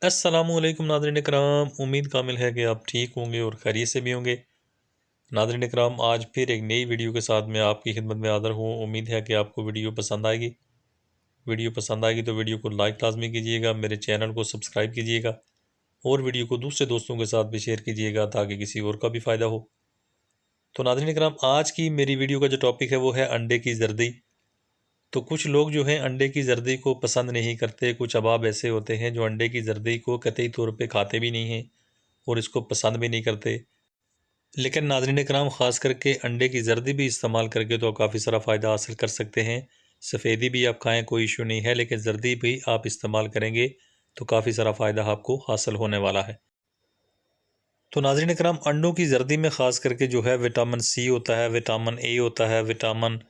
अस्सलामुअलैकुम नाज़रीन इकराम, उम्मीद कामिल है कि आप ठीक होंगे और खैरियत से भी होंगे। नाज़रीन इकराम, आज फिर एक नई वीडियो के साथ मैं आपकी खिदमत में हाज़िर हूँ। उम्मीद है कि आपको वीडियो पसंद आएगी। वीडियो पसंद आएगी तो वीडियो को लाइक लाजमी कीजिएगा, मेरे चैनल को सब्सक्राइब कीजिएगा और वीडियो को दूसरे दोस्तों के साथ भी शेयर कीजिएगा ताकि किसी और का भी फ़ायदा हो। तो नाज़रीन इकराम, आज की मेरी वीडियो का जो टॉपिक है वो है अंडे की जर्दी। तो कुछ लोग जो हैं अंडे की जर्दी को पसंद नहीं करते। कुछ अहबाब ऐसे होते हैं जो अंडे की जर्दी को कतई तौर पे खाते भी नहीं हैं और इसको पसंद भी नहीं करते। लेकिन नाज़रीन कराम, ख़ास करके अंडे की जर्दी भी इस्तेमाल करके तो काफ़ी सारा फ़ायदा हासिल कर सकते हैं। सफ़ेदी भी आप खाएँ, कोई इशू नहीं है, लेकिन जर्दी भी आप इस्तेमाल करेंगे तो काफ़ी सारा फ़ायदा आपको हासिल होने वाला है। तो नाज़रीन कराम, अंडों की जर्दी में ख़ास करके जो है विटामिन सी होता है, विटामिन ए होता है, विटामिन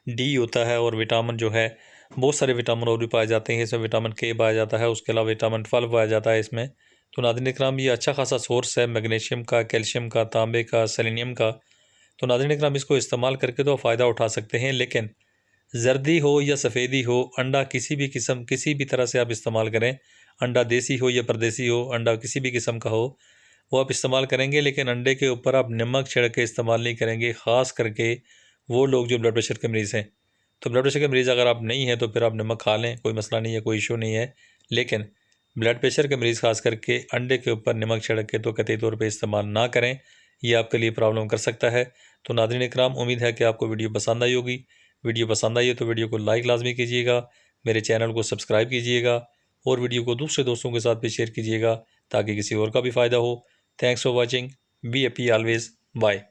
डी होता है और विटामिन जो है बहुत सारे विटामिन और भी पाए जाते हैं। इसमें विटामिन के पाया जाता है, उसके अलावा विटामिन 12 पाया जाता है इसमें। तो नाज़रीन इकराम, ये अच्छा खासा सोर्स है मैग्नीशियम का, कैल्शियम का, तांबे का, सेलेनियम का। तो नाज़रीन इकराम, इसको इस्तेमाल करके तो फ़ायदा उठा सकते हैं। लेकिन जर्दी हो या सफ़ेदी हो, अंडा किसी भी किस्म, किसी भी तरह से आप इस्तेमाल करें, अंडा देसी हो या परदेसी हो, अंडा किसी भी किस्म का हो, वो आप इस्तेमाल करेंगे। लेकिन अंडे के ऊपर आप नमक छिड़क के इस्तेमाल नहीं करेंगे। ख़ास करके वो लोग जो ब्लड प्रेशर के मरीज़ हैं। तो ब्लड प्रेशर के मरीज़ अगर आप नहीं हैं तो फिर आप नमक खा लें, कोई मसला नहीं है, कोई इशू नहीं है। लेकिन ब्लड प्रेशर के मरीज़ ख़ास करके अंडे के ऊपर नमक छिड़क के तो कतई तौर पे इस्तेमाल ना करें, ये आपके लिए प्रॉब्लम कर सकता है। तो नाज़रीन इकराम, उम्मीद है कि आपको वीडियो पसंद आई होगी। वीडियो पसंद आई है तो वीडियो को लाइक लाजमी कीजिएगा, मेरे चैनल को सब्सक्राइब कीजिएगा और वीडियो को दूसरे दोस्तों के साथ भी शेयर कीजिएगा ताकि किसी और का भी फ़ायदा हो। Thanks for watching, be happy always, bye.